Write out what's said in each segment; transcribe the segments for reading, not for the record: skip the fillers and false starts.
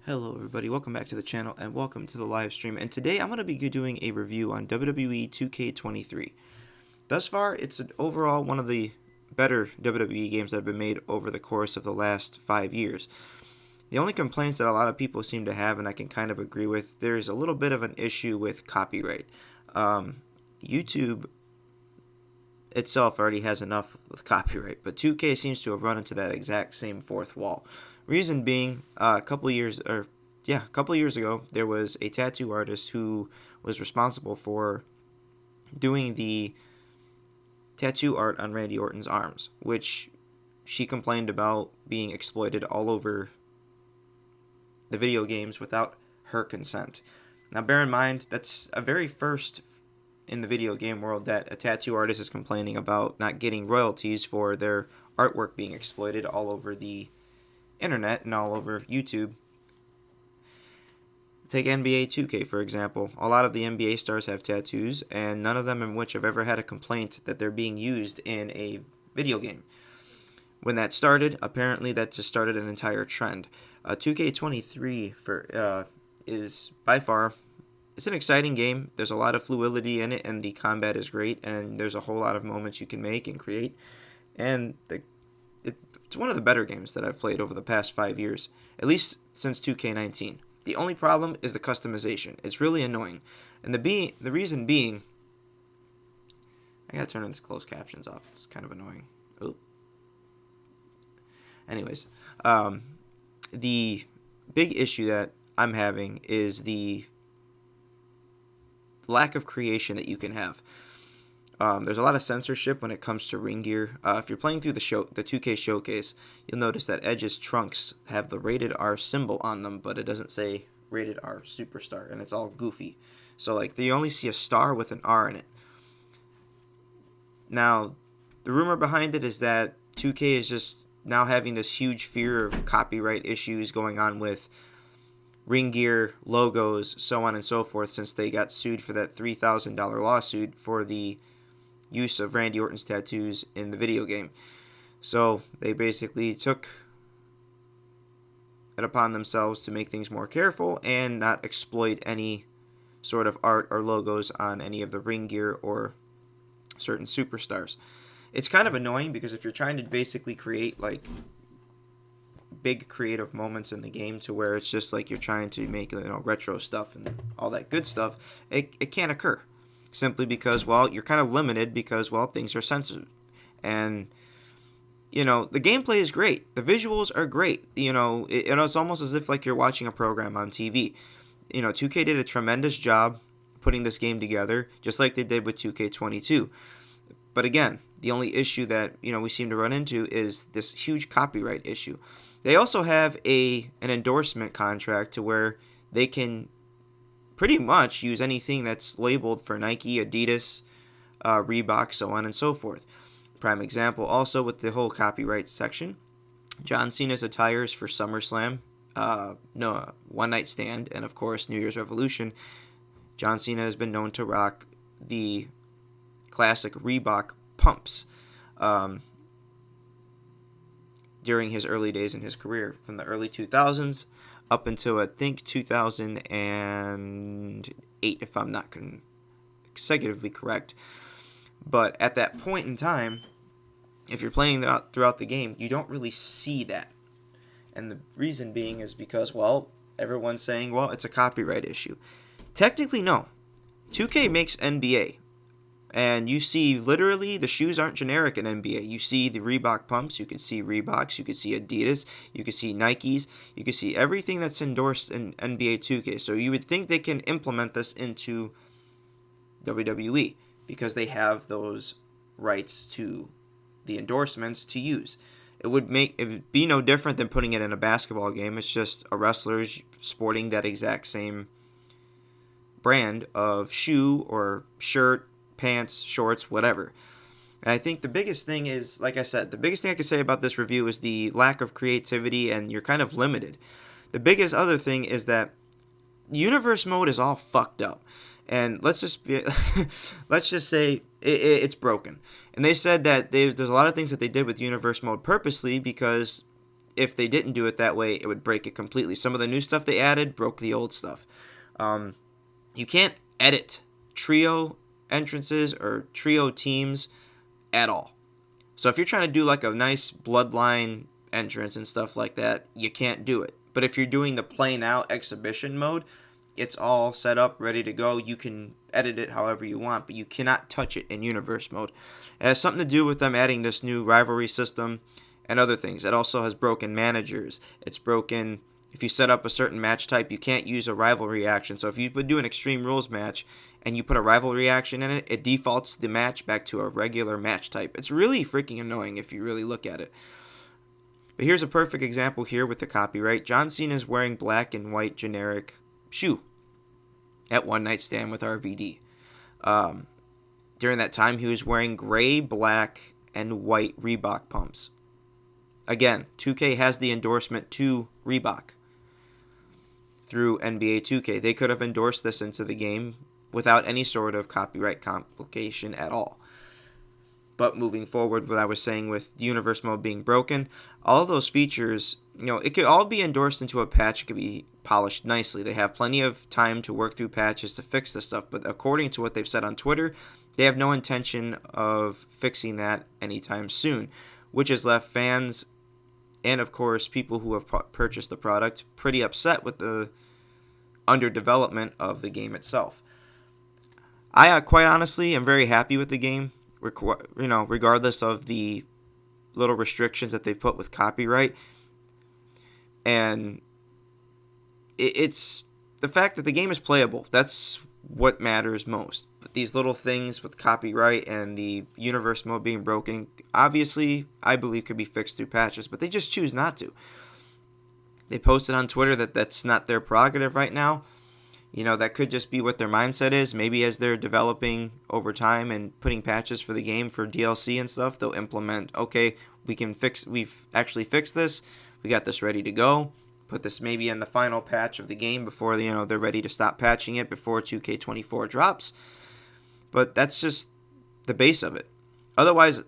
Hello everybody, welcome back to the channel and welcome to the live stream. And today I'm going to be doing a review on WWE 2K23. Thus far, it's overall one of the better WWE games that have been made over the course of the last 5 years. The only complaints that a lot of people seem to have, and I can kind of agree with, there's a little bit of an issue with copyright. YouTube itself already has enough with copyright, but 2K seems to have run into that exact same fourth wall. Reason being, a couple years ago, there was a tattoo artist who was responsible for doing the tattoo art on Randy Orton's arms, which she complained about being exploited all over the video games without her consent. Now, bear in mind, that's a very first in the video game world that a tattoo artist is complaining about not getting royalties for their artwork being exploited all over the internet and all over YouTube. Take NBA 2K for example. A lot of the NBA stars have tattoos, and none of them in which have ever had a complaint that they're being used in a video game. When that started, apparently that just started an entire trend. 2K23 is by far, it's an exciting game. There's a lot of fluidity in it, and the combat is great, and there's a whole lot of moments you can make and create. And it's one of the better games that I've played over the past 5 years, at least since 2K19. The only problem is the customization. It's really annoying. And the reason being, I gotta turn this closed captions off. It's kind of annoying. Oop. Anyways, the big issue that I'm having is the lack of creation that you can have. There's a lot of censorship when it comes to ring gear. If you're playing through the 2K showcase, you'll notice that Edge's trunks have the rated R symbol on them, but it doesn't say rated R superstar, and it's all goofy. So like you only see a star with an R in it. Now, the rumor behind it is that 2K is just now having this huge fear of copyright issues going on with ring gear, logos, so on and so forth, since they got sued for that $3,000 lawsuit for the use of Randy Orton's tattoos in the video game. So they basically took it upon themselves to make things more careful and not exploit any sort of art or logos on any of the ring gear or certain superstars. It's kind of annoying because if you're trying to basically create like big creative moments in the game to where it's just like you're trying to make retro stuff and all that good stuff, it can't occur. Simply because, well, you're kind of limited because, well, things are censored. And, the gameplay is great. The visuals are great. It's almost as if like you're watching a program on TV. 2K did a tremendous job putting this game together, just like they did with 2K22. But again, the only issue that, we seem to run into is this huge copyright issue. They also have an endorsement contract to where they can pretty much use anything that's labeled for Nike, Adidas, Reebok, so on and so forth. Prime example also with the whole copyright section. John Cena's attires for SummerSlam, One Night Stand, and of course New Year's Revolution. John Cena has been known to rock the classic Reebok pumps during his early days in his career, from the early 2000s up until I think 2008, if I'm not consecutively correct. But at that point in time, if you're playing throughout the game, you don't really see that. And the reason being is because, well, everyone's saying, well, it's a copyright issue. Technically, no. 2K makes NBA. And you see, literally, the shoes aren't generic in NBA. You see the Reebok pumps, you can see Reeboks, you can see Adidas, you can see Nikes, you can see everything that's endorsed in NBA 2K. So you would think they can implement this into WWE because they have those rights to the endorsements to use. It would be no different than putting it in a basketball game. It's just a wrestler's sporting that exact same brand of shoe or shirt, pants, shorts, whatever. And I think the biggest thing is, like I said, the biggest thing I can say about this review is the lack of creativity, and you're kind of limited. The biggest other thing is that universe mode is all fucked up, and let's just say it's broken. And they said that there's a lot of things that they did with universe mode purposely because if they didn't do it that way, it would break it completely. Some of the new stuff they added broke the old stuff. You can't edit trio entrances or trio teams at all. So if you're trying to do like a nice bloodline entrance and stuff like that, you can't do it. But if you're doing the plain out exhibition mode, it's all set up, ready to go. You can edit it however you want, but you cannot touch it in universe mode. It has something to do with them adding this new rivalry system and other things. It also has broken managers. It's broken, if you set up a certain match type, you can't use a rivalry action. So if you would do an Extreme Rules match and you put a rivalry action in it, it defaults the match back to a regular match type. It's really freaking annoying if you really look at it. But here's a perfect example here with the copyright. John Cena is wearing black and white generic shoe at One Night Stand with RVD. During that time, he was wearing gray, black, and white Reebok pumps. Again, 2K has the endorsement to Reebok through NBA 2K. They could have endorsed this into the game without any sort of copyright complication at all. But moving forward, what I was saying with the universe mode being broken, all of those features, it could all be endorsed into a patch. It could be polished nicely. They have plenty of time to work through patches to fix this stuff. But according to what they've said on Twitter, they have no intention of fixing that anytime soon, which has left fans and, of course, people who have purchased the product pretty upset with the underdevelopment of the game itself. I quite honestly am very happy with the game, regardless of the little restrictions that they've put with copyright. And it's the fact that the game is playable. That's what matters most. But these little things with copyright and the universe mode being broken, obviously, I believe could be fixed through patches, but they just choose not to. They posted on Twitter that that's not their prerogative right now. That could just be what their mindset is. Maybe as they're developing over time and putting patches for the game for DLC and stuff, they'll implement, okay, we've actually fixed this. We got this ready to go. Put this maybe in the final patch of the game before they're ready to stop patching it before 2K24 drops. But that's just the base of it. Otherwise,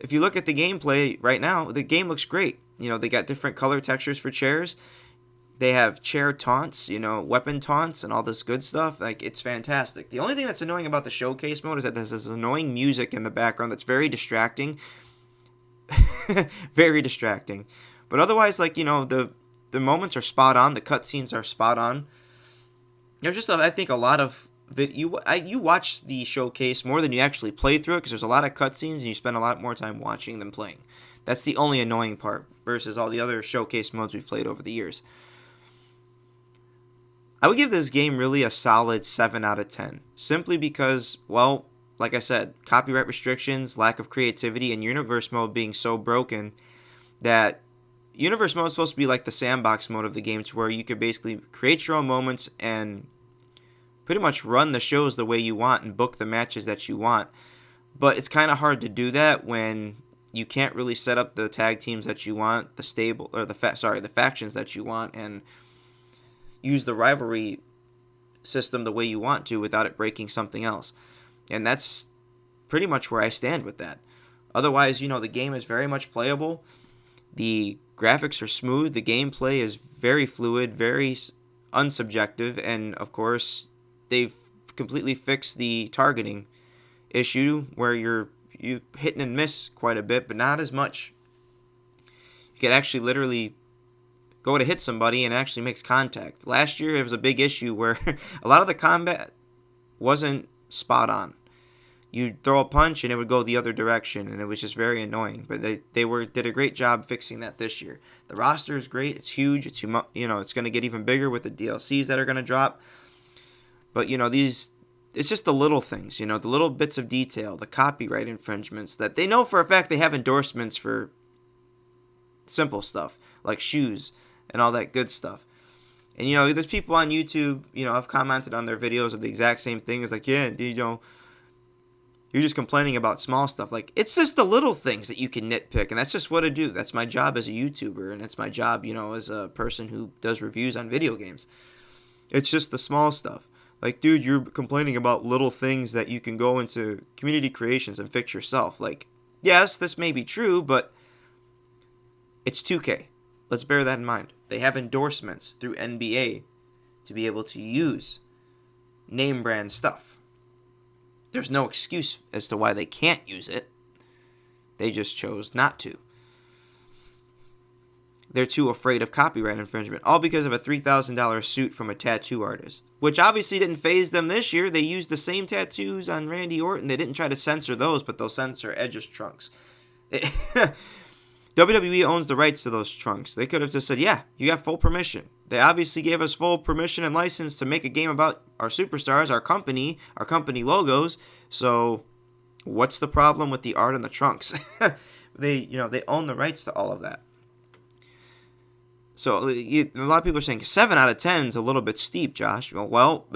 if you look at the gameplay right now, the game looks great. They got different color textures for chairs. They have chair taunts, weapon taunts and all this good stuff. Like, it's fantastic. The only thing that's annoying about the showcase mode is that there's this annoying music in the background that's very distracting. Very distracting. But otherwise, the moments are spot on. The cutscenes are spot on. There's just, I think, a lot of you watch the showcase more than you actually play through it because there's a lot of cutscenes and you spend a lot more time watching than playing. That's the only annoying part versus all the other showcase modes we've played over the years. I would give this game really a solid 7 out of 10. Simply because, well, like I said, copyright restrictions, lack of creativity, and universe mode being so broken that universe mode is supposed to be like the sandbox mode of the game, to where you could basically create your own moments and pretty much run the shows the way you want and book the matches that you want. But it's kind of hard to do that when you can't really set up the tag teams that you want, the factions that you want, and use the rivalry system the way you want to without it breaking something else. And that's pretty much where I stand with that. Otherwise, the game is very much playable. The graphics are smooth. The gameplay is very fluid, very unsubjective. And, of course, they've completely fixed the targeting issue where you hit and miss quite a bit, but not as much. You can actually literally go to hit somebody and it actually makes contact. Last year, it was a big issue where a lot of the combat wasn't spot on. You'd throw a punch and it would go the other direction, and it was just very annoying. But they did a great job fixing that this year. The roster is great. It's huge. It's going to get even bigger with the DLCs that are going to drop. But it's just the little things, the little bits of detail, the copyright infringements that they know for a fact they have endorsements for simple stuff like shoes and all that good stuff. And there's people on YouTube, I've commented on their videos of the exact same thing. It's like, yeah, you're just complaining about small stuff. Like, it's just the little things that you can nitpick, and that's just what I do. That's my job as a YouTuber, and it's my job, as a person who does reviews on video games. It's just the small stuff. Like, dude, you're complaining about little things that you can go into community creations and fix yourself. Like, yes, this may be true, but It's 2K. Let's bear that in mind. They have endorsements through NBA to be able to use name brand stuff. There's no excuse as to why they can't use it. They just chose not to. They're too afraid of copyright infringement, all because of a $3,000 suit from a tattoo artist, which obviously didn't faze them this year. They used the same tattoos on Randy Orton. They didn't try to censor those, but they'll censor Edge's trunks. WWE owns the rights to those trunks. They could have just said, yeah, you got full permission. They obviously gave us full permission and license to make a game about our superstars, our company logos. So what's the problem with the art on the trunks? They own the rights to all of that. So a lot of people are saying 7 out of 10 is a little bit steep, Josh. Well,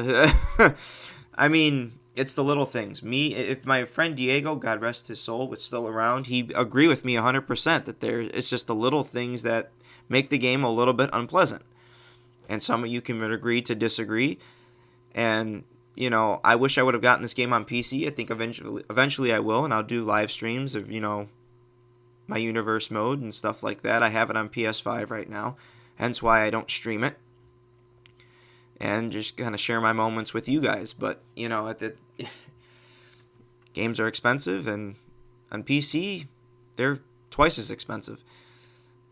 I mean, it's the little things. If my friend Diego, God rest his soul, was still around, he'd agree with me 100% that it's just the little things that make the game a little bit unpleasant. And some of you can agree to disagree. And, I wish I would have gotten this game on PC. I think eventually I will, and I'll do live streams of, my universe mode and stuff like that. I have it on PS5 right now, hence why I don't stream it. And just kind of share my moments with you guys. But, games are expensive, and on PC, they're twice as expensive.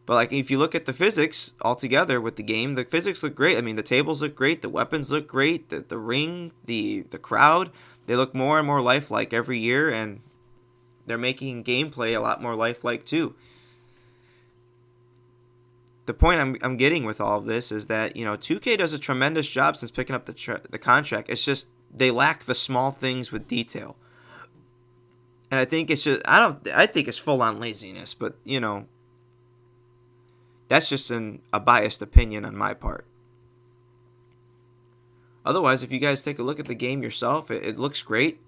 But, if you look at the physics altogether with the game, the physics look great. I mean, the tables look great, the weapons look great, the ring, the crowd, they look more and more lifelike every year, and they're making gameplay a lot more lifelike too. The point I'm getting with all of this is that 2K does a tremendous job since picking up the contract. It's just they lack the small things with detail, and I think it's just I think it's full on laziness. But that's just a biased opinion on my part. Otherwise, if you guys take a look at the game yourself, it looks great.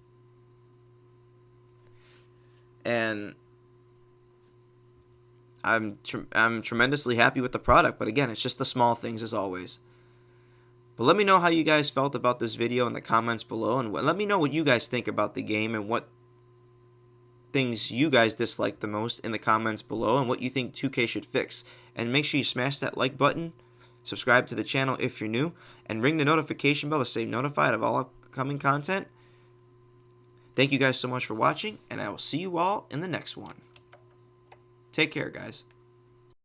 And I'm tremendously happy with the product. But again, it's just the small things as always. But let me know how you guys felt about this video in the comments below. And let me know what you guys think about the game and what things you guys dislike the most in the comments below. And what you think 2K should fix. And make sure you smash that like button. Subscribe to the channel if you're new. And ring the notification bell to stay notified of all upcoming content. Thank you guys so much for watching, and I will see you all in the next one. Take care, guys.